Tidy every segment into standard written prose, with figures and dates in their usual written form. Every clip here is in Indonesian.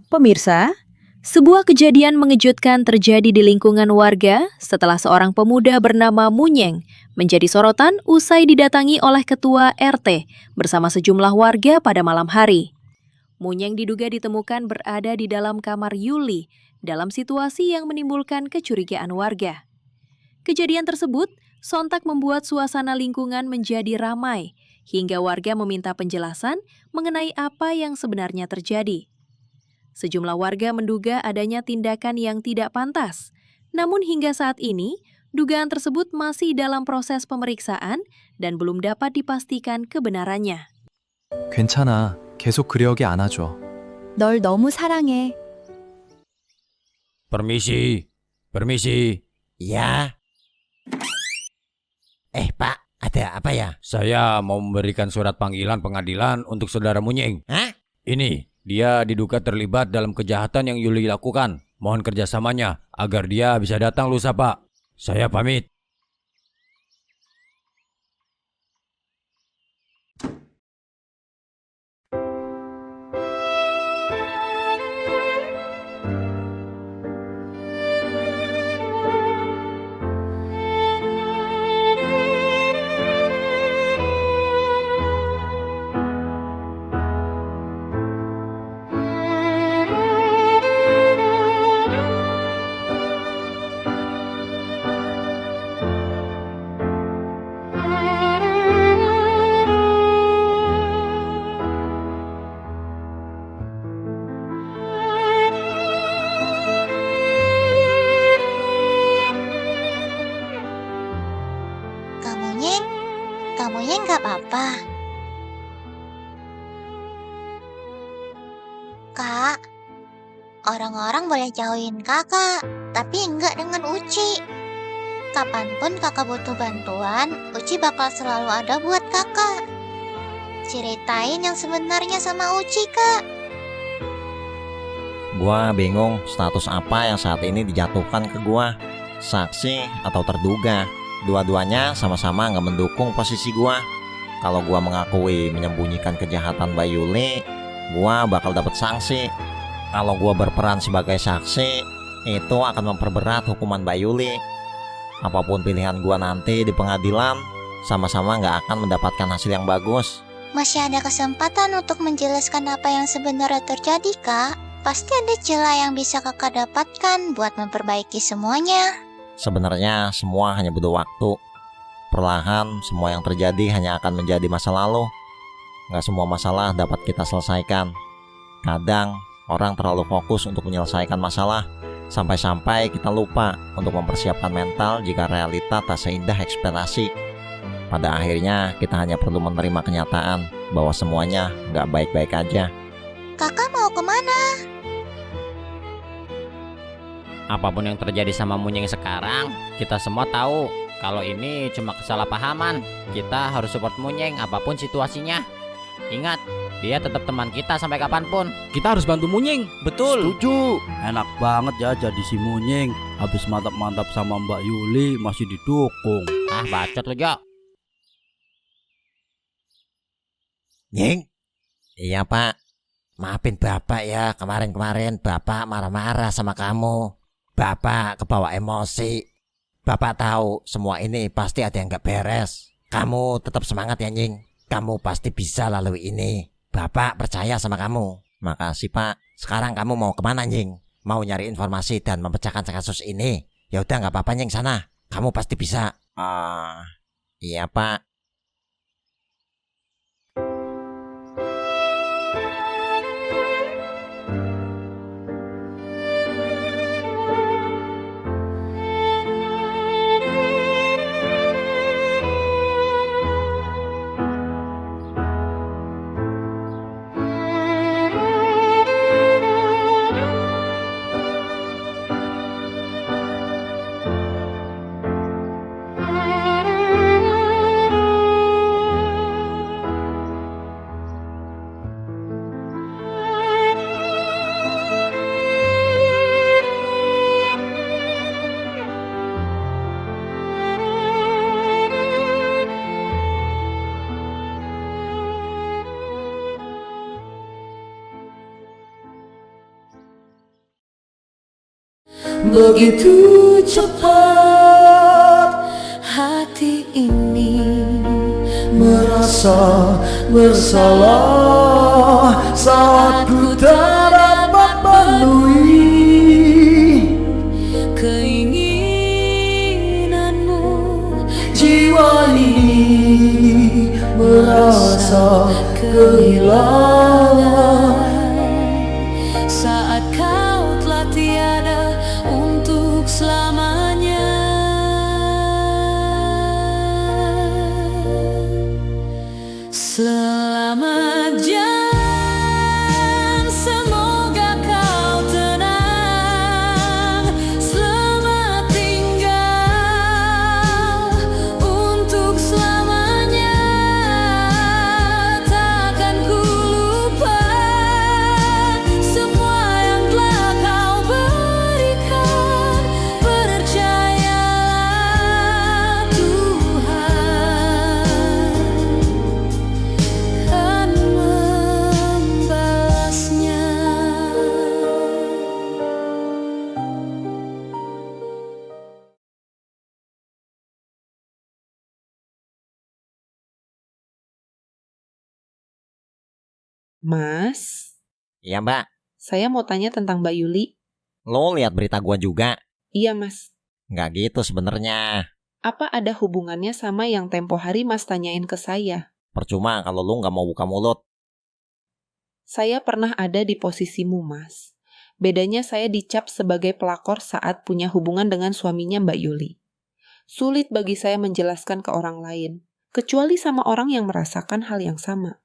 Pemirsa, sebuah kejadian mengejutkan terjadi di lingkungan warga setelah seorang pemuda bernama Munyeng menjadi sorotan usai didatangi oleh ketua RT bersama sejumlah warga pada malam hari. Munyeng diduga ditemukan berada di dalam kamar Yuli dalam situasi yang menimbulkan kecurigaan warga. Kejadian tersebut sontak membuat suasana lingkungan menjadi ramai hingga warga meminta penjelasan mengenai apa yang sebenarnya terjadi. Sejumlah warga menduga adanya tindakan yang tidak pantas. Namun hingga saat ini, dugaan tersebut masih dalam proses pemeriksaan dan belum dapat dipastikan kebenarannya. 괜찮아. 계속 그려오게 안아줘. 널 너무 사랑해. Permisi, permisi. Ya. Pak, ada apa ya? Saya mau memberikan surat panggilan pengadilan untuk saudara Munyeng. Hah? Ini, dia diduga terlibat dalam kejahatan yang Yuli lakukan. Mohon kerjasamanya agar dia bisa datang lusa, Pak. Saya pamit. Kamunya nggak apa-apa. Kak, orang-orang boleh jauhin kakak, tapi enggak dengan Uci. Kapanpun kakak butuh bantuan, Uci bakal selalu ada buat kakak. Ceritain yang sebenarnya sama Uci, Kak. Gua bingung status apa yang saat ini dijatuhkan ke gua. Saksi atau terduga. Dua-duanya sama-sama nggak mendukung posisi gua. Kalau gua mengakui menyembunyikan kejahatan Mbak Yuli, gua bakal dapat sanksi. Kalau gua berperan sebagai saksi, itu akan memperberat hukuman Mbak Yuli. Apapun pilihan gua nanti di pengadilan, sama-sama nggak akan mendapatkan hasil yang bagus. Masih ada kesempatan untuk menjelaskan apa yang sebenarnya terjadi, Kak. Pasti ada celah yang bisa kakak dapatkan buat memperbaiki semuanya. Sebenarnya semua hanya butuh waktu. Perlahan semua yang terjadi hanya akan menjadi masa lalu. Nggak semua masalah dapat kita selesaikan. Kadang orang terlalu fokus untuk menyelesaikan masalah, sampai-sampai kita lupa untuk mempersiapkan mental jika realita tak seindah ekspektasi. Pada akhirnya kita hanya perlu menerima kenyataan bahwa semuanya nggak baik-baik aja. Kakak mau kemana? Apapun yang terjadi sama Munyeng sekarang, kita semua tahu kalau ini cuma kesalahpahaman. Kita harus support Munyeng apapun situasinya. Ingat, dia tetap teman kita sampai kapanpun. Kita harus bantu Munyeng. Betul. Setuju. Enak banget ya jadi si Munyeng. Habis mantap-mantap sama Mbak Yuli masih didukung. Ah, bacot lu, Jo. Nying? Iya Pak. Maafin Bapak ya, kemarin-kemarin Bapak marah-marah sama kamu. Bapak kebawa emosi. Bapak tahu semua ini pasti ada yang gak beres. Kamu tetap semangat ya Nying. Kamu pasti bisa lalui ini. Bapak percaya sama kamu. Makasih Pak. Sekarang kamu mau kemana Nying? Mau nyari informasi dan memecahkan kasus ini? Ya udah gak apa-apa Nying, sana. Kamu pasti bisa. Iya Pak. begitu cepat. Hati ini merasa bersalah saat ku tak dapat penuhi keinginanmu. Jiwa ini merasa kehilangan saat kau telah tiada untuk selamanya. Selamat jalan, semoga kau tenang. Selamat tinggal untuk selamanya. Takkan ku lupa semua yang telah kau berikan. Percayalah Tuhan kan membalasnya. Mas, Iya mbak, saya mau tanya tentang Mbak Yuli. lo lihat berita gua juga? Iya mas, Nggak gitu sebenarnya. apa ada hubungannya sama yang tempo hari mas tanyain ke saya? Percuma kalau lu nggak mau buka mulut. Saya pernah ada di posisimu mas. Bedanya saya dicap sebagai pelakor saat punya hubungan dengan suaminya Mbak Yuli. Sulit bagi saya menjelaskan ke orang lain, kecuali sama orang yang merasakan hal yang sama.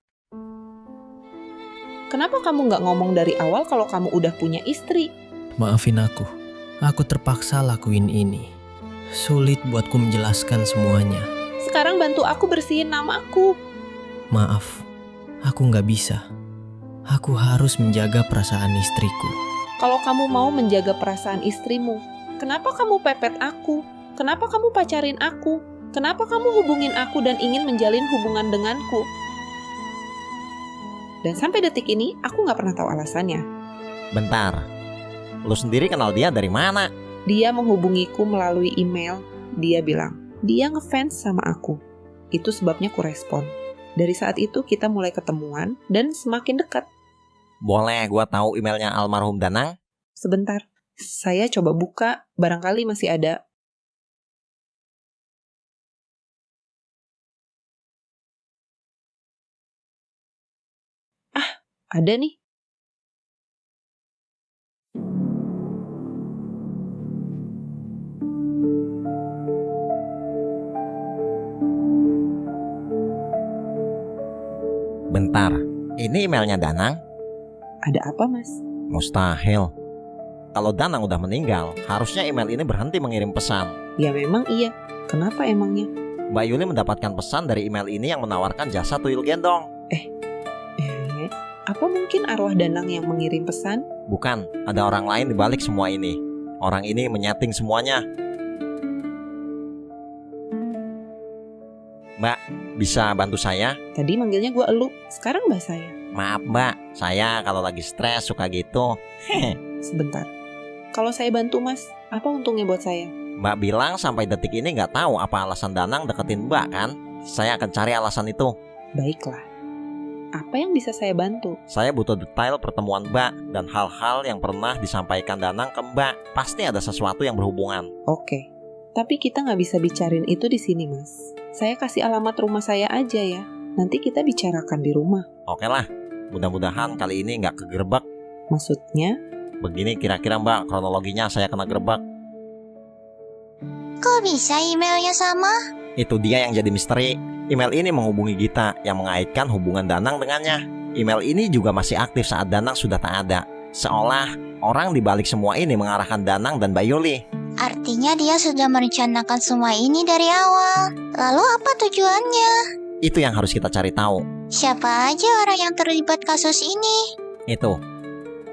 Kenapa kamu nggak ngomong dari awal kalau kamu udah punya istri? Maafin aku terpaksa lakuin ini. Sulit buatku menjelaskan semuanya. Sekarang bantu aku bersihin namaku. Maaf, aku nggak bisa. Aku harus menjaga perasaan istriku. Kalau kamu mau menjaga perasaan istrimu, kenapa kamu pepet aku? Kenapa kamu pacarin aku? Kenapa kamu hubungin aku dan ingin menjalin hubungan denganku? Dan sampai detik ini, aku nggak pernah tahu alasannya. Bentar, lu sendiri kenal dia dari mana? Dia menghubungiku melalui email. Dia bilang, dia ngefans sama aku. Itu sebabnya ku respon. Dari saat itu kita mulai ketemuan dan semakin dekat. Boleh gua tahu emailnya almarhum Danang? Sebentar, saya coba buka, barangkali masih ada. Ada nih. Bentar, ini emailnya Danang? Ada apa, Mas? Mustahil. Kalau Danang udah meninggal, harusnya email ini berhenti mengirim pesan. Ya memang iya. Kenapa emangnya? Mbak Yuli mendapatkan pesan dari email ini yang menawarkan jasa tuyul gendong. Apa mungkin arwah Danang yang mengirim pesan? Bukan, ada orang lain di balik semua ini. Orang ini menyeting semuanya. Mbak, bisa bantu saya? Tadi manggilnya gua elu, sekarang mbak saya. Maaf mbak, saya kalau lagi stres suka gitu. Sebentar. Kalau saya bantu mas, apa untungnya buat saya? Mbak bilang sampai detik ini nggak tahu apa alasan Danang deketin mbak kan? Saya akan cari alasan itu. Baiklah. Apa yang bisa saya bantu? Saya butuh detail pertemuan mbak dan hal-hal yang pernah disampaikan Danang ke mbak. Pasti ada sesuatu yang berhubungan. Oke. Tapi kita nggak bisa bicarain itu di sini mas. Saya kasih alamat rumah saya aja ya. Nanti kita bicarakan di rumah. Oke lah, mudah-mudahan kali ini nggak kegerebek. Maksudnya? Begini kira-kira mbak kronologinya saya kena gerebek. Kok bisa emailnya sama? Itu dia yang jadi misteri. Email ini menghubungi Gita yang mengaitkan hubungan Danang dengannya. Email ini juga masih aktif saat Danang sudah tak ada. Seolah orang di balik semua ini mengarahkan Danang dan Mbak Yuli. Artinya dia sudah merencanakan semua ini dari awal. Lalu apa tujuannya? Itu yang harus kita cari tahu. Siapa aja orang yang terlibat kasus ini? Itu.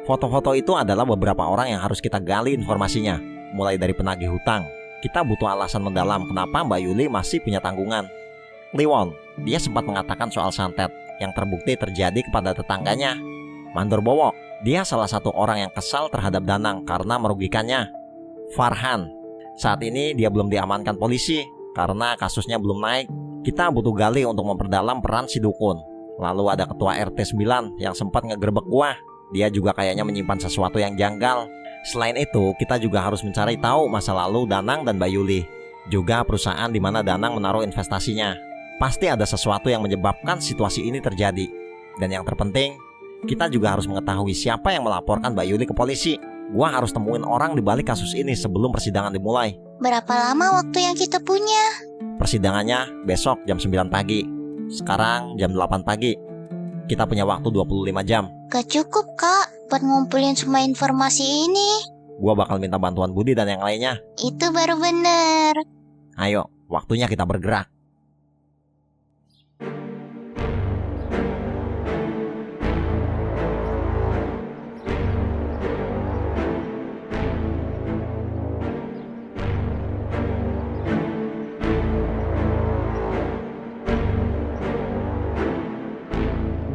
Foto-foto itu adalah beberapa orang yang harus kita gali informasinya. Mulai dari penagih hutang. Kita butuh alasan mendalam kenapa Mbak Yuli masih punya tanggungan. Liwon, dia sempat mengatakan soal santet yang terbukti terjadi kepada tetangganya. Mandor Bowo, dia salah satu orang yang kesal terhadap Danang karena merugikannya. Farhan. Saat ini dia belum diamankan polisi karena kasusnya belum naik. Kita butuh gali untuk memperdalam peran si dukun. Lalu ada ketua RT 9 yang sempat ngegerebek gua. Dia juga kayaknya menyimpan sesuatu yang janggal. Selain itu, kita juga harus mencari tahu masa lalu Danang dan Mbak Yuli. Juga perusahaan di mana Danang menaruh investasinya. Pasti ada sesuatu yang menyebabkan situasi ini terjadi. Dan yang terpenting, kita juga harus mengetahui siapa yang melaporkan Mbak Yuli ke polisi. Gua harus temuin orang di balik kasus ini sebelum persidangan dimulai. Berapa lama waktu yang kita punya? Persidangannya besok jam 9 pagi. Sekarang jam 8 pagi. Kita punya waktu 25 jam. Gak cukup, Kak, buat ngumpulin semua informasi ini. Gua bakal minta bantuan Budi dan yang lainnya. Itu baru bener. Ayo, waktunya kita bergerak.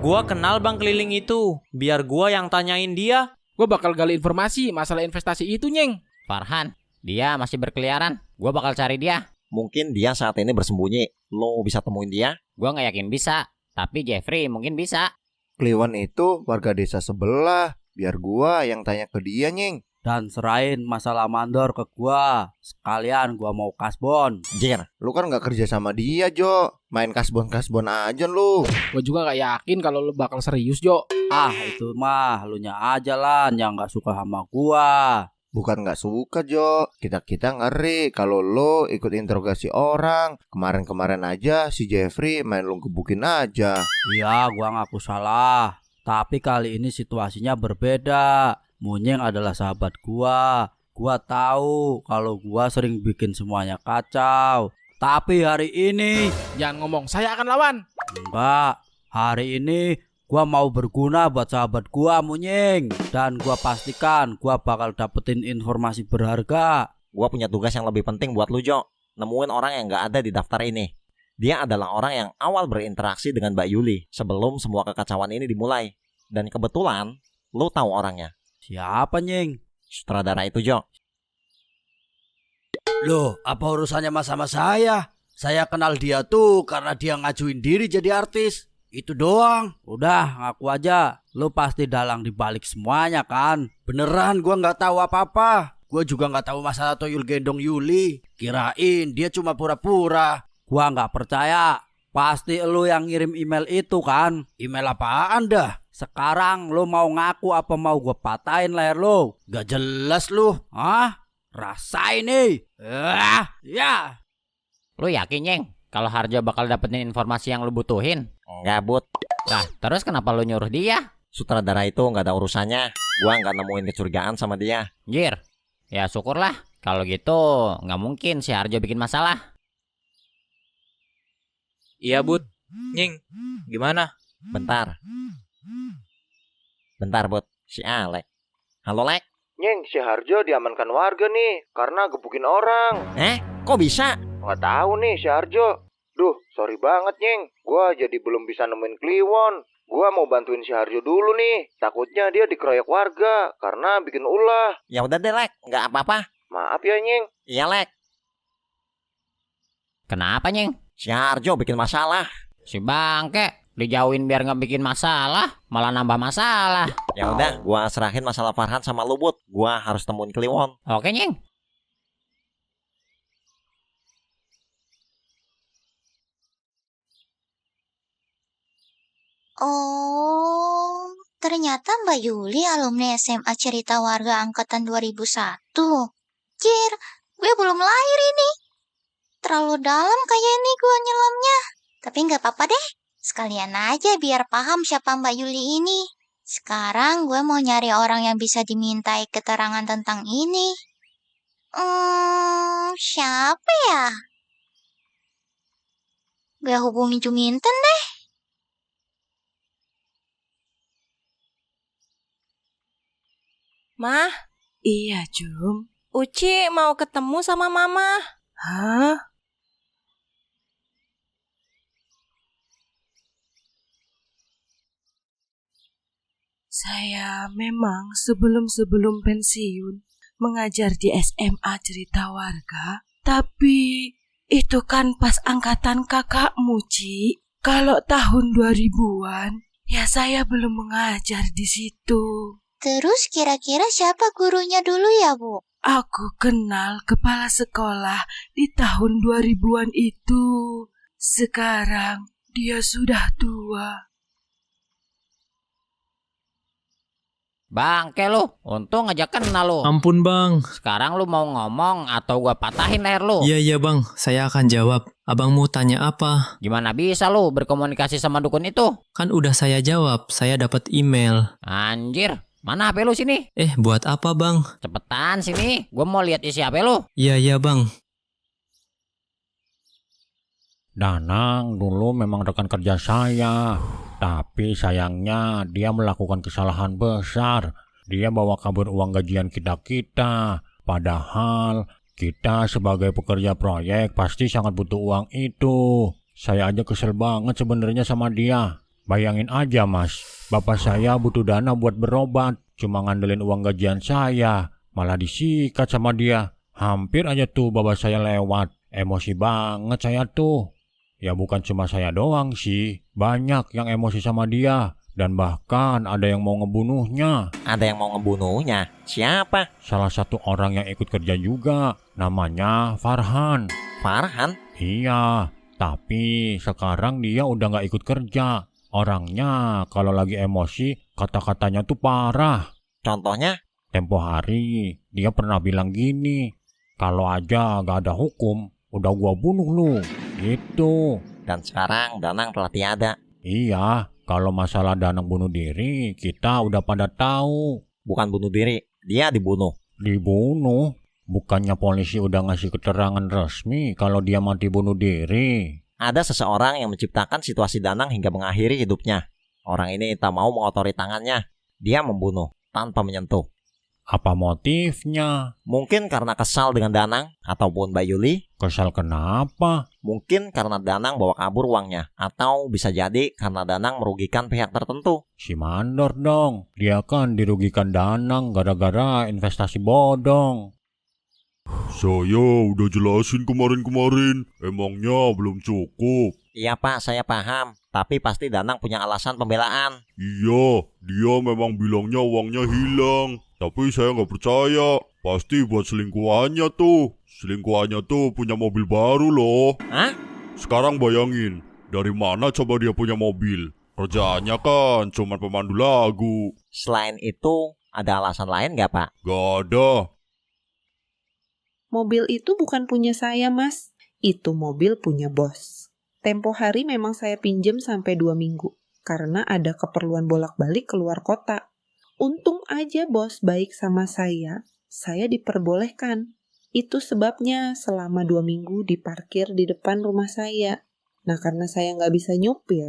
Gua kenal bang keliling itu. Biar gua yang tanyain dia. Gua bakal gali informasi masalah investasi itu, Nyeng. Farhan, dia masih berkeliaran. Gua bakal cari dia. Mungkin dia saat ini bersembunyi. Lo bisa temuin dia? Gua nggak yakin bisa, tapi Jeffrey mungkin bisa. Kliwon itu warga desa sebelah. Biar gua yang tanya ke dia, Nyeng. Dan serahin masalah mandor ke gua. Sekalian gua mau kasbon. Jir, lu kan gak kerja sama dia, Jo. Main kasbon-kasbon aja lu. Gua juga gak yakin kalau lu bakal serius, Jo. Ah, itu mah lu nya aja lah yang gak suka sama gua. Bukan gak suka, Jo. Kita ngeri kalau lo ikut interogasi orang. Kemarin-kemarin aja si Jeffrey main lu gebukin aja. Iya, gua ngaku salah. Tapi kali ini situasinya berbeda. Munyeng adalah sahabat gua. Gua tahu kalau gua sering bikin semuanya kacau. Tapi hari ini jangan ngomong saya akan lawan. Enggak. Hari ini gua mau berguna buat sahabat gua, Munyeng. Dan gua pastikan gua bakal dapetin informasi berharga. Gua punya tugas yang lebih penting buat lu, Jo. Nemuin orang yang gak ada di daftar ini. Dia adalah orang yang awal berinteraksi dengan Mbak Yuli sebelum semua kekacauan ini dimulai. Dan kebetulan lu tahu orangnya. Siapa, Nyeng? Sutradara itu, Jo. Loh, apa urusannya mas sama saya? Saya kenal dia tuh karena dia ngajuin diri jadi artis. Itu doang. Udah, ngaku aja. Lu pasti dalang dibalik semuanya kan? Beneran gua nggak tahu apa-apa. Gua juga nggak tahu masalah Toyul gendong Yuli. Kirain dia cuma pura-pura. Gua nggak percaya. Pasti lu yang ngirim email itu kan? Email apaan dah? Sekarang lu mau ngaku apa mau gue patahin leher lu? Gak jelas lu. Hah? Rasain nih. Ya. Lu yakin, Nyeng? Kalau Harjo bakal dapetin informasi yang lu butuhin? Enggak, Bud. Nah, terus kenapa lu nyuruh dia? Sutradara itu nggak ada urusannya. Gua nggak nemuin kecurigaan sama dia. Jir, ya syukurlah. Kalau gitu nggak mungkin si Harjo bikin masalah. Iya, Bud. Nyeng, gimana? Bentar, Bud. Si Alek. Halo, Lek. Nyeng, si Harjo diamankan warga nih karena gebukin orang. Kok bisa? Nggak tahu nih si Harjo. Duh, sorry banget, Nyeng. Gua jadi belum bisa nemuin Kliwon. Gua mau bantuin si Harjo dulu nih. Takutnya dia dikeroyok warga karena bikin ulah. Ya udah deh, Lek. Nggak apa-apa. Maaf ya, Nyeng. Iya, Lek. Kenapa, Nyeng? Si Harjo bikin masalah. Si bangke dijauhin biar nggak bikin masalah, malah nambah masalah. Ya udah, gua serahin masalah Farhan sama lu, Bud. Gua harus temuin Kliwon. Oke, Nyeng. Oh, ternyata Mbak Yuli alumni SMA Cerita Warga Angkatan 2001. Jir, gue belum lahir ini. Terlalu dalam kayak ini gue nyelamnya. Tapi nggak apa-apa deh. Sekalian aja biar paham siapa Mbak Yuli ini. Sekarang gue mau nyari orang yang bisa dimintai keterangan tentang ini. Siapa ya? Gue hubungi Juminten deh. Mah, iya Jum. Uci mau ketemu sama Mama. Hah? Saya memang sebelum pensiun mengajar di SMA Cerita Warga. Tapi itu kan pas angkatan kakakmu, Ci. Kalau tahun 2000-an, ya saya belum mengajar di situ. Terus kira-kira siapa gurunya dulu ya, Bu? Aku kenal kepala sekolah di tahun 2000-an itu. Sekarang dia sudah tua. Bangke lu, untung aja kenal lu. Ampun bang. Sekarang lu mau ngomong atau gua patahin leher lu? Iya bang, saya akan jawab. Abang mau tanya apa? Gimana bisa lu berkomunikasi sama dukun itu? Kan udah saya jawab, saya dapat email. Anjir, mana HP lu sini? Buat apa bang? Cepetan sini, gua mau lihat isi HP lu. Iya bang. Danang dulu memang rekan kerja saya. Tapi sayangnya dia melakukan kesalahan besar. Dia bawa kabur uang gajian kita-kita. Padahal kita sebagai pekerja proyek pasti sangat butuh uang itu. Saya aja kesel banget sebenarnya sama dia. Bayangin aja mas, bapak saya butuh dana buat berobat. Cuma ngandelin uang gajian saya. Malah disikat sama dia. Hampir aja tuh bapak saya lewat. Emosi banget saya tuh. Ya bukan cuma saya doang sih, banyak yang emosi sama dia. Dan bahkan ada yang mau ngebunuhnya. Ada yang mau ngebunuhnya? Siapa? Salah satu orang yang ikut kerja juga, namanya Farhan. Farhan? Iya, tapi sekarang dia udah gak ikut kerja. Orangnya kalau lagi emosi, kata-katanya tuh parah. Contohnya? Tempo hari, dia pernah bilang gini, kalau aja gak ada hukum, udah gua bunuh lu. Gitu. Dan sekarang Danang telah tiada. Iya, kalau masalah Danang bunuh diri, kita udah pada tahu. Bukan bunuh diri, dia dibunuh. Dibunuh? Bukannya polisi udah ngasih keterangan resmi kalau dia mati bunuh diri? Ada seseorang yang menciptakan situasi Danang hingga mengakhiri hidupnya. Orang ini tak mau mengotori tangannya. Dia membunuh tanpa menyentuh. Apa motifnya? Mungkin karena kesal dengan Danang ataupun Mbak Yuli. Kesal kenapa? Mungkin karena Danang bawa kabur uangnya. Atau bisa jadi karena Danang merugikan pihak tertentu. Si mandor dong. Dia kan dirugikan Danang gara-gara investasi bodong. Saya udah jelasin kemarin-kemarin. Emangnya belum cukup? Iya pak, saya paham. Tapi pasti Danang punya alasan pembelaan. Iya, dia memang bilangnya uangnya hilang. Tapi saya nggak percaya. Pasti buat selingkuhannya tuh. Selingkuhannya tuh punya mobil baru loh. Hah? Sekarang bayangin, dari mana coba dia punya mobil? Kerjaannya kan cuma pemandu lagu. Selain itu, ada alasan lain nggak pak? Gak ada. Mobil itu bukan punya saya mas. Itu mobil punya bos. Tempo hari memang saya pinjam sampai 2 minggu. Karena ada keperluan bolak-balik keluar kota. Untung aja bos baik sama saya diperbolehkan. Itu sebabnya selama 2 minggu diparkir di depan rumah saya. Nah karena saya nggak bisa nyupir,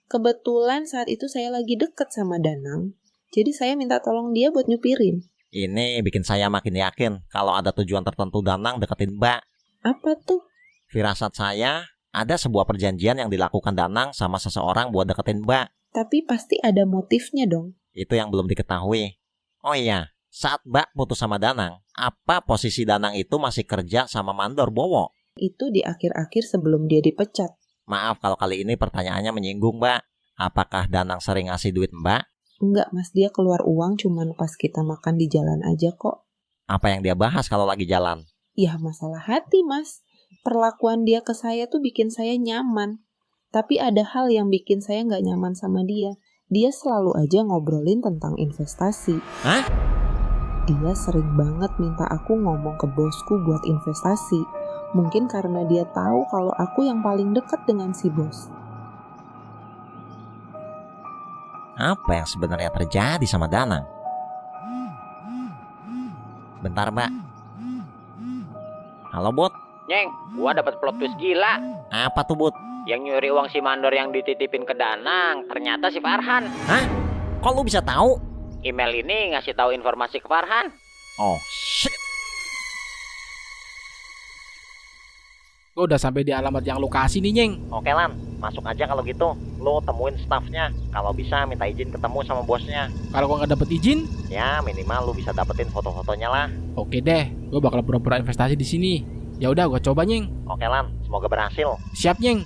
kebetulan saat itu saya lagi deket sama Danang, jadi saya minta tolong dia buat nyupirin. Ini bikin saya makin yakin kalau ada tujuan tertentu Danang deketin Mbak. Apa tuh? Firasat saya, ada sebuah perjanjian yang dilakukan Danang sama seseorang buat deketin Mbak. Tapi pasti ada motifnya dong. Itu yang belum diketahui. Oh iya, saat Mbak putus sama Danang, apa posisi Danang itu masih kerja sama Mandor Bowo? Itu di akhir-akhir sebelum dia dipecat. Maaf kalau kali ini pertanyaannya menyinggung Mbak. Apakah Danang sering ngasih duit Mbak? Enggak mas, dia keluar uang cuman pas kita makan di jalan aja kok. Apa yang dia bahas kalau lagi jalan? Ya masalah hati mas. Perlakuan dia ke saya tuh bikin saya nyaman. Tapi ada hal yang bikin saya nggak nyaman sama dia. Dia selalu aja ngobrolin tentang investasi. Hah? Dia sering banget minta aku ngomong ke bosku buat investasi. Mungkin karena dia tahu kalau aku yang paling dekat dengan si bos. Apa yang sebenarnya terjadi sama Danang? Bentar Mbak. Halo Bud. Nyeng, gua dapat plot twist gila. Apa tuh Bud? Yang nyuri uang si mandor yang dititipin ke Danang ternyata si Farhan. Hah? Kok lu bisa tahu? Email ini ngasih tahu informasi ke Farhan. Oh shit. Gue udah sampai di alamat yang lokasi nih, Nyeng. Oke Lan, Masuk aja kalau gitu. Lo temuin staffnya. Kalau bisa minta izin ketemu sama bosnya. Kalau gua nggak dapet izin, Ya minimal lo bisa dapetin foto-fotonya lah. oke deh. Gua bakal pura-pura investasi di sini. Ya udah, gua coba, Nyeng. Oke Lan, semoga berhasil. Siap, Nyeng.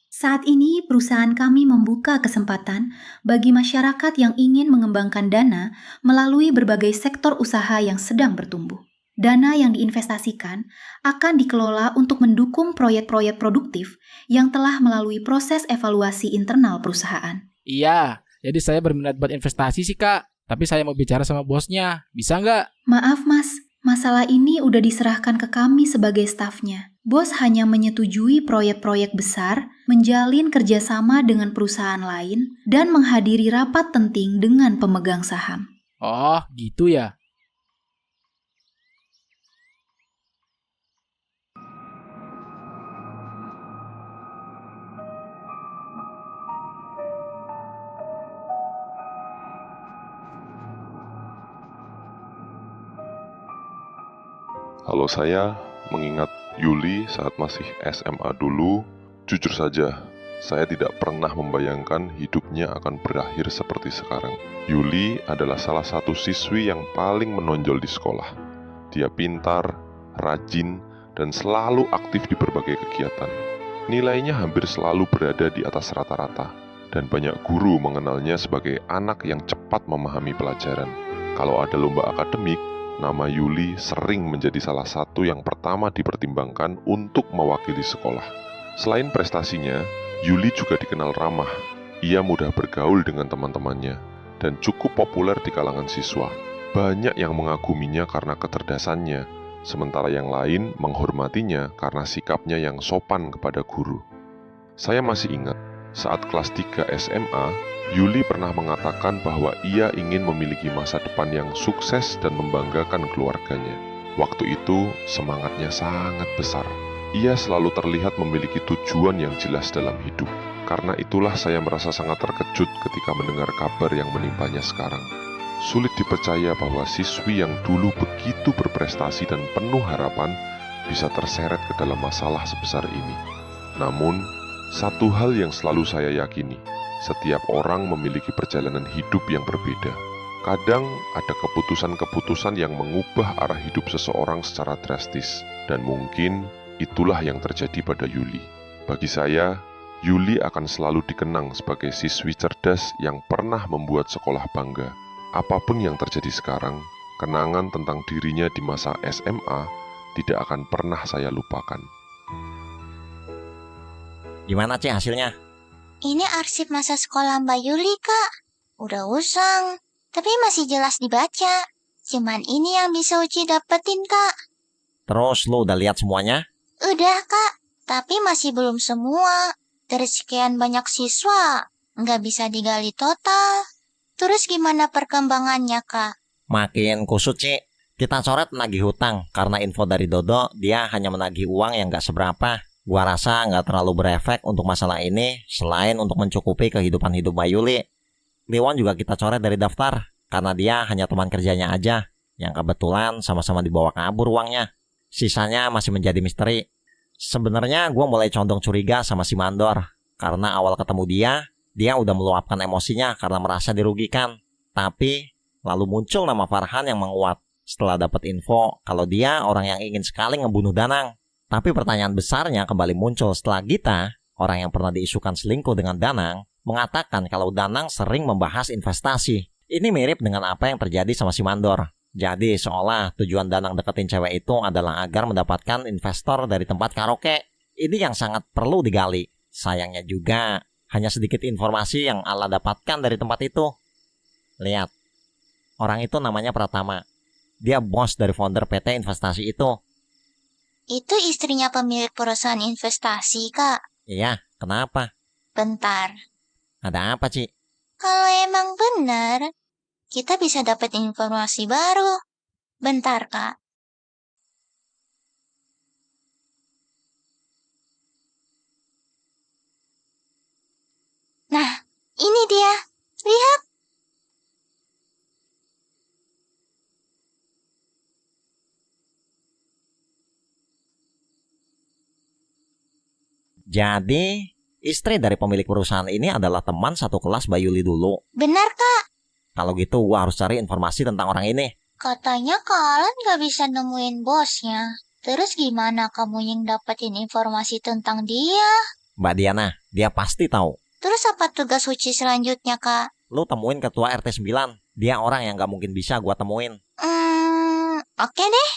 Saat ini perusahaan kami membuka kesempatan bagi masyarakat yang ingin mengembangkan dana melalui berbagai sektor usaha yang sedang bertumbuh. Dana yang diinvestasikan akan dikelola untuk mendukung proyek-proyek produktif yang telah melalui proses evaluasi internal perusahaan. Iya, jadi saya berminat buat investasi sih, Kak. Tapi saya mau bicara sama bosnya. Bisa nggak? Maaf Mas, masalah ini udah diserahkan ke kami sebagai stafnya. Bos hanya menyetujui proyek-proyek besar, menjalin kerjasama dengan perusahaan lain, dan menghadiri rapat penting dengan pemegang saham. Oh, gitu ya. Kalau saya mengingat Yuli saat masih SMA dulu, jujur saja, saya tidak pernah membayangkan hidupnya akan berakhir seperti sekarang. Yuli adalah salah satu siswi yang paling menonjol di sekolah. Dia pintar, rajin, dan selalu aktif di berbagai kegiatan. Nilainya hampir selalu berada di atas rata-rata, dan banyak guru mengenalnya sebagai anak yang cepat memahami pelajaran. Kalau ada lomba akademik, nama Yuli sering menjadi salah satu yang pertama dipertimbangkan untuk mewakili sekolah. Selain prestasinya, Yuli juga dikenal ramah. Ia mudah bergaul dengan teman-temannya dan cukup populer di kalangan siswa. Banyak yang mengaguminya karena kecerdasannya, sementara yang lain menghormatinya karena sikapnya yang sopan kepada guru. Saya masih ingat, saat kelas 3 SMA, Yuli pernah mengatakan bahwa ia ingin memiliki masa depan yang sukses dan membanggakan keluarganya. Waktu itu, semangatnya sangat besar. Ia selalu terlihat memiliki tujuan yang jelas dalam hidup. Karena itulah saya merasa sangat terkejut ketika mendengar kabar yang menimpanya sekarang. Sulit dipercaya bahwa siswi yang dulu begitu berprestasi dan penuh harapan bisa terseret ke dalam masalah sebesar ini. Namun, satu hal yang selalu saya yakini, setiap orang memiliki perjalanan hidup yang berbeda. Kadang ada keputusan-keputusan yang mengubah arah hidup seseorang secara drastis, dan mungkin itulah yang terjadi pada Yuli. Bagi saya, Yuli akan selalu dikenang sebagai siswi cerdas yang pernah membuat sekolah bangga. Apapun yang terjadi sekarang, kenangan tentang dirinya di masa SMA tidak akan pernah saya lupakan. Gimana Ci hasilnya? Ini arsip masa sekolah Mbak Yuli, Kak. Udah usang, tapi masih jelas dibaca. Cuman ini yang bisa Uci dapetin, Kak. Terus lu udah lihat semuanya? Udah, Kak. Tapi masih belum semua. Dari sekian banyak siswa, nggak bisa digali total. Terus gimana perkembangannya, Kak? Makin kusut, Ci. Kita coret menagih hutang, karena info dari Dodo, dia hanya menagih uang yang nggak seberapa. Gua rasa nggak terlalu berefek untuk masalah ini, selain untuk mencukupi kehidupan hidup Mbak Yuli. Liwon juga kita coret dari daftar, karena dia hanya teman kerjanya aja, yang kebetulan sama-sama dibawa kabur uangnya. Sisanya masih menjadi misteri. Sebenarnya gua mulai condong curiga sama si Mandor, karena awal ketemu dia udah meluapkan emosinya karena merasa dirugikan. Tapi, lalu muncul nama Farhan yang menguat, setelah dapat info kalau dia orang yang ingin sekali ngebunuh Danang. Tapi pertanyaan besarnya kembali muncul setelah Gita, orang yang pernah diisukan selingkuh dengan Danang, mengatakan kalau Danang sering membahas investasi. Ini mirip dengan apa yang terjadi sama si Mandor. Jadi seolah tujuan Danang deketin cewek itu adalah agar mendapatkan investor dari tempat karaoke. Ini yang sangat perlu digali. Sayangnya juga, hanya sedikit informasi yang Ala dapatkan dari tempat itu. Lihat, orang itu namanya Pratama. Dia bos dari founder PT investasi itu. Itu istrinya pemilik perusahaan investasi, Kak. Iya, kenapa? Bentar. Ada apa, Ci? Kalau emang benar, kita bisa dapat informasi baru. Bentar, Kak. Nah, ini dia. Lihat. Jadi, istri dari pemilik perusahaan ini adalah teman satu kelas Mbak Yuli dulu. Benar, Kak. Kalau gitu, gua harus cari informasi tentang orang ini. Katanya kalian gak bisa nemuin bosnya. Terus gimana kamu yang dapetin informasi tentang dia? Mbak Diana, dia pasti tahu. Terus apa tugas Uci selanjutnya, Kak? Lu temuin ketua RT 9. Dia orang yang gak mungkin bisa gua temuin. Oke deh.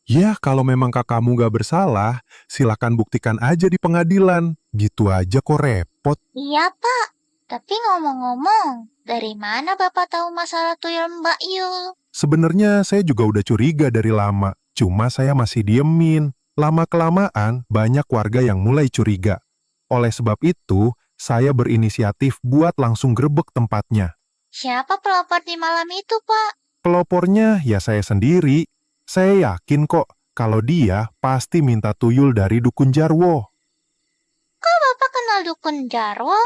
Ya, kalau memang kakakmu gak bersalah, silakan buktikan aja di pengadilan. Gitu aja kok repot. Iya, Pak. Tapi ngomong-ngomong, dari mana Bapak tahu masalah tuyul Mbak Yul? Sebenarnya saya juga udah curiga dari lama, cuma saya masih diemin. Lama-kelamaan, banyak warga yang mulai curiga. Oleh sebab itu, saya berinisiatif buat langsung grebek tempatnya. Siapa pelopor di malam itu, Pak? Pelopornya ya saya sendiri. Saya yakin kok kalau dia pasti minta tuyul dari Dukun Jarwo. Kok Bapak kenal Dukun Jarwo?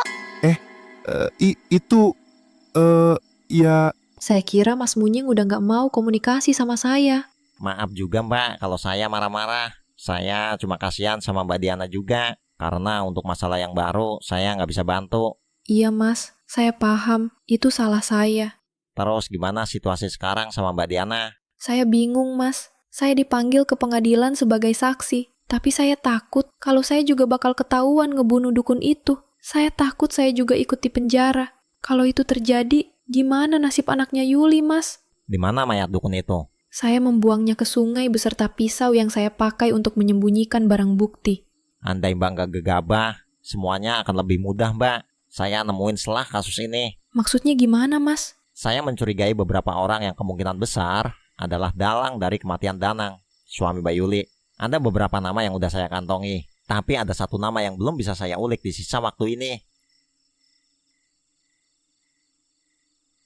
Ya... Saya kira Mas Munying udah nggak mau komunikasi sama saya. Maaf juga Mbak kalau saya marah-marah. Saya cuma kasihan sama Mbak Diana juga. Karena untuk masalah yang baru, saya nggak bisa bantu. Iya Mas, saya paham. Itu salah saya. Terus gimana situasi sekarang sama Mbak Diana? Saya bingung Mas. Saya dipanggil ke pengadilan sebagai saksi. Tapi saya takut kalau saya juga bakal ketahuan ngebunuh dukun itu. Saya takut saya juga ikut di penjara. Kalau itu terjadi, gimana nasib anaknya Yuli, Mas? Di mana mayat dukun itu? Saya membuangnya ke sungai beserta pisau yang saya pakai untuk menyembunyikan barang bukti. Andai Mbak nggak gegabah, semuanya akan lebih mudah, Mbak. Saya nemuin selah kasus ini. Maksudnya gimana, Mas? Saya mencurigai beberapa orang yang kemungkinan besar adalah dalang dari kematian Danang, suami Mbak Yuli. Ada beberapa nama yang udah saya kantongi, tapi ada satu nama yang belum bisa saya ulik di sisa waktu ini.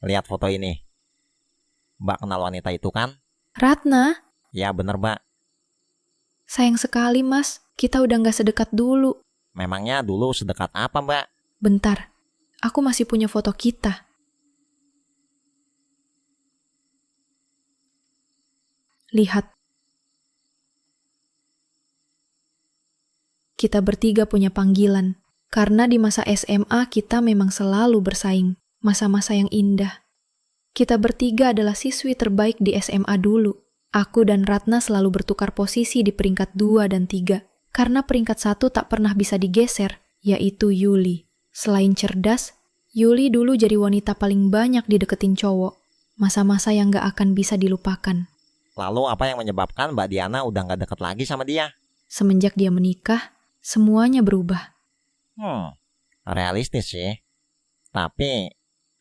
Lihat foto ini. Mbak kenal wanita itu kan? Ratna? Ya bener Mbak. Sayang sekali Mas, kita udah gak sedekat dulu. Memangnya dulu sedekat apa Mbak? Bentar, aku masih punya foto kita. Lihat. Kita bertiga punya panggilan. Karena di masa SMA kita memang selalu bersaing. Masa-masa yang indah. Kita bertiga adalah siswi terbaik di SMA dulu. Aku dan Ratna selalu bertukar posisi di peringkat 2 dan 3. Karena peringkat 1 tak pernah bisa digeser, yaitu Yuli. Selain cerdas, Yuli dulu jadi wanita paling banyak dideketin cowok. Masa-masa yang gak akan bisa dilupakan. Lalu apa yang menyebabkan Mbak Diana udah gak deket lagi sama dia? Semenjak dia menikah, semuanya berubah. Realistis sih. Tapi,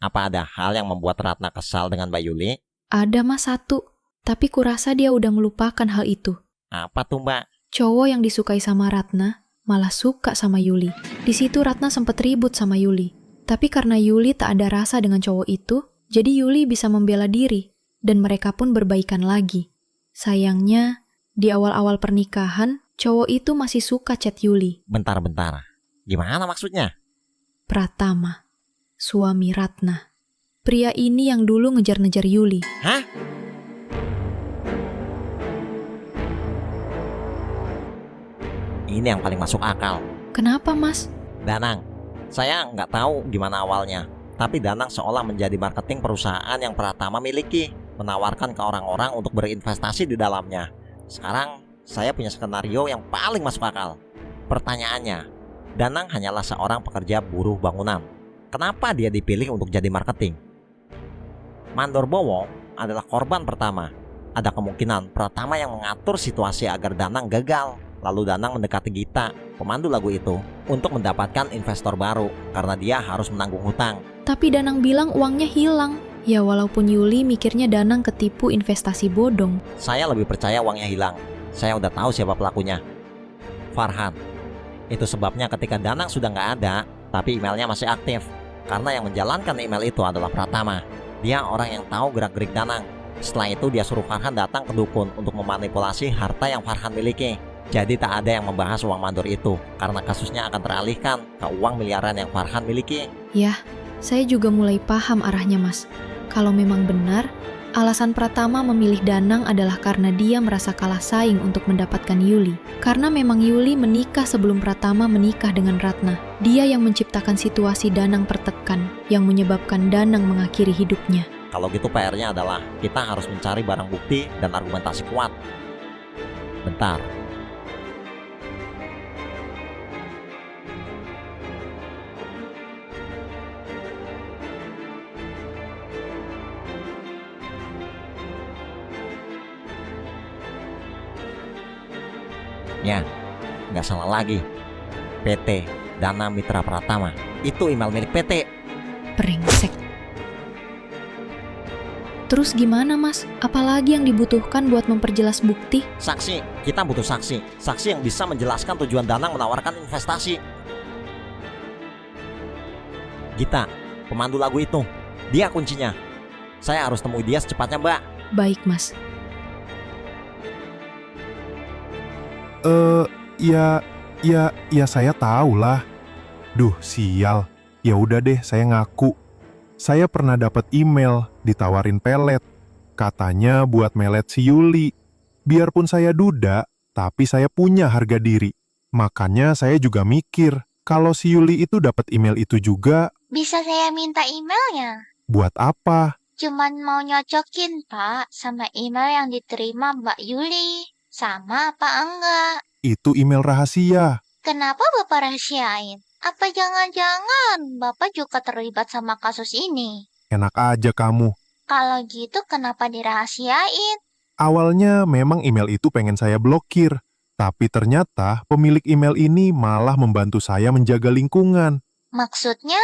apa ada hal yang membuat Ratna kesal dengan Mbak Yuli? Ada Mas satu, tapi kurasa dia udah melupakan hal itu. Apa tuh Mbak? Cowok yang disukai sama Ratna malah suka sama Yuli. Di situ Ratna sempat ribut sama Yuli. Tapi karena Yuli tak ada rasa dengan cowok itu, jadi Yuli bisa membela diri. Dan mereka pun berbaikan lagi. Sayangnya, di awal-awal pernikahan, cowok itu masih suka chat Yuli. Bentar-bentar, gimana maksudnya? Pratama, suami Ratna. Pria ini yang dulu ngejar-ngejar Yuli. Hah? Ini yang paling masuk akal. Kenapa, Mas? Danang, saya nggak tahu gimana awalnya. Tapi Danang seolah menjadi marketing perusahaan yang Pratama miliki. Menawarkan ke orang-orang untuk berinvestasi di dalamnya. Sekarang, saya punya skenario yang paling masuk akal. Pertanyaannya, Danang hanyalah seorang pekerja buruh bangunan. Kenapa dia dipilih untuk jadi marketing? Mandor Bowo adalah korban pertama. Ada kemungkinan Pratama yang mengatur situasi agar Danang gagal. Lalu Danang mendekati Gita, pemandu lagu itu, untuk mendapatkan investor baru karena dia harus menanggung hutang. Tapi Danang bilang uangnya hilang. Ya walaupun Yuli mikirnya Danang ketipu investasi bodong. Saya lebih percaya uangnya hilang. Saya udah tahu siapa pelakunya. Farhan. Itu sebabnya ketika Danang sudah nggak ada, tapi emailnya masih aktif. Karena yang menjalankan email itu adalah Pratama. Dia orang yang tahu gerak-gerik Danang. Setelah itu dia suruh Farhan datang ke dukun untuk memanipulasi harta yang Farhan miliki. Jadi tak ada yang membahas uang mandor itu, karena kasusnya akan teralihkan ke uang miliaran yang Farhan miliki. Ya, saya juga mulai paham arahnya Mas. Kalau memang benar, Alasan Pratama memilih Danang adalah karena dia merasa kalah saing untuk mendapatkan Yuli. Karena memang Yuli menikah sebelum Pratama menikah dengan Ratna. Dia yang menciptakan situasi Danang tertekan, yang menyebabkan Danang mengakhiri hidupnya. Kalau gitu PR-nya adalah kita harus mencari barang bukti dan argumentasi kuat. Bentar. Ya, nggak salah lagi. PT Dana Mitra Pratama. Itu email milik PT. Brengsek. Terus gimana, Mas? Apalagi yang dibutuhkan buat memperjelas bukti? Saksi, kita butuh saksi. Saksi yang bisa menjelaskan tujuan Danang menawarkan investasi. Gita, pemandu lagu itu. Dia kuncinya. Saya harus temui dia secepatnya, Mbak. Baik, Mas. Ya saya tahu lah. Duh, sial. Ya udah deh, saya ngaku. Saya pernah dapat email ditawarin pelet. Katanya buat melet si Yuli. Biarpun saya duda, tapi saya punya harga diri. Makanya saya juga mikir, kalau si Yuli itu dapat email itu juga, Bisa saya minta emailnya? buat apa? Cuman mau nyocokin, Pak, sama email yang diterima Mbak Yuli. Sama apa enggak? Itu email rahasia. Kenapa Bapak rahasiain? Apa jangan-jangan Bapak juga terlibat sama kasus ini? Enak aja kamu. Kalau gitu kenapa dirahasiain? Awalnya memang email itu pengen saya blokir. Tapi ternyata pemilik email ini malah membantu saya menjaga lingkungan. Maksudnya?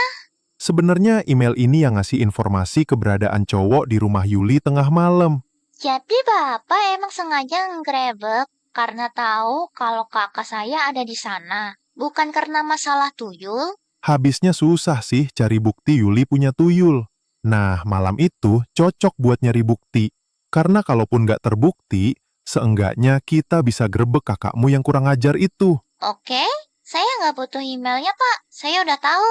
Sebenarnya email ini yang ngasih informasi keberadaan cowok di rumah Yuli tengah malam. Jadi Bapak emang sengaja nggerebek karena tahu kalau kakak saya ada di sana. Bukan karena masalah tuyul? Habisnya susah sih cari bukti Yuli punya tuyul. Nah, malam itu cocok buat nyari bukti. Karena kalaupun nggak terbukti, seenggaknya kita bisa grebek kakakmu yang kurang ajar itu. Oke, saya nggak butuh emailnya Pak. Saya udah tahu.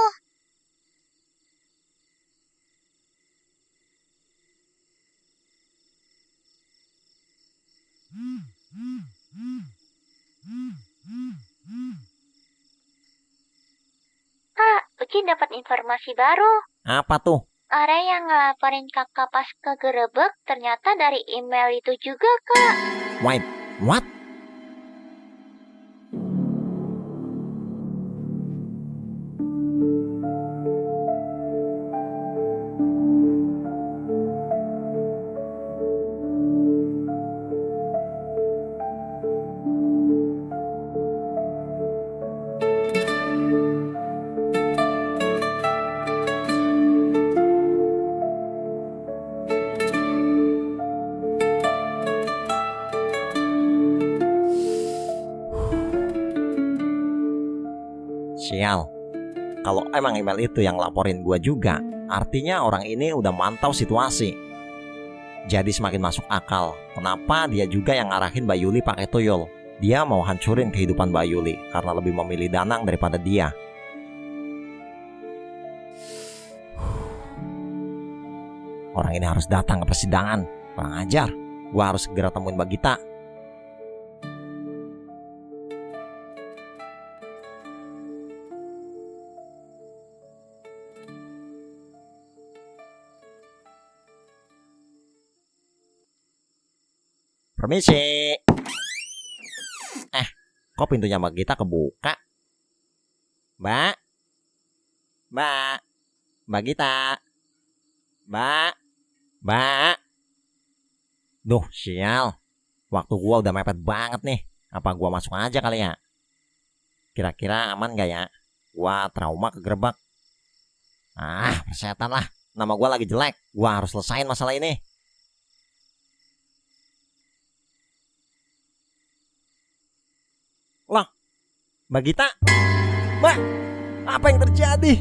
Kak, Uci dapat informasi baru. Apa tuh? Orang yang ngelaporin kakak pas kegerebek ternyata dari email itu juga, Kak. Wait, what? Sial, kalau emang email itu yang laporin gua juga, artinya orang ini udah mantau situasi. Jadi semakin masuk akal, kenapa dia juga yang ngarahin Mbak Yuli pakai tuyul. Dia mau hancurin kehidupan Mbak Yuli karena lebih memilih Danang daripada dia. Orang ini harus datang ke persidangan. Kurang ajar, gua harus segera temuin Mbak Gita. Permisi. Kok pintunya Mbak Gita kebuka? Mbak? Mbak? Mbak Gita? Mbak? Mbak? Duh, sial. Waktu gua udah mepet banget nih. Apa gua masuk aja kali ya? Kira-kira aman gak ya? Gua trauma kegerebek. Persetan lah. Nama gua lagi jelek. Gua harus selesain masalah ini. Lah, Mbak Gita? Mbak, apa yang terjadi?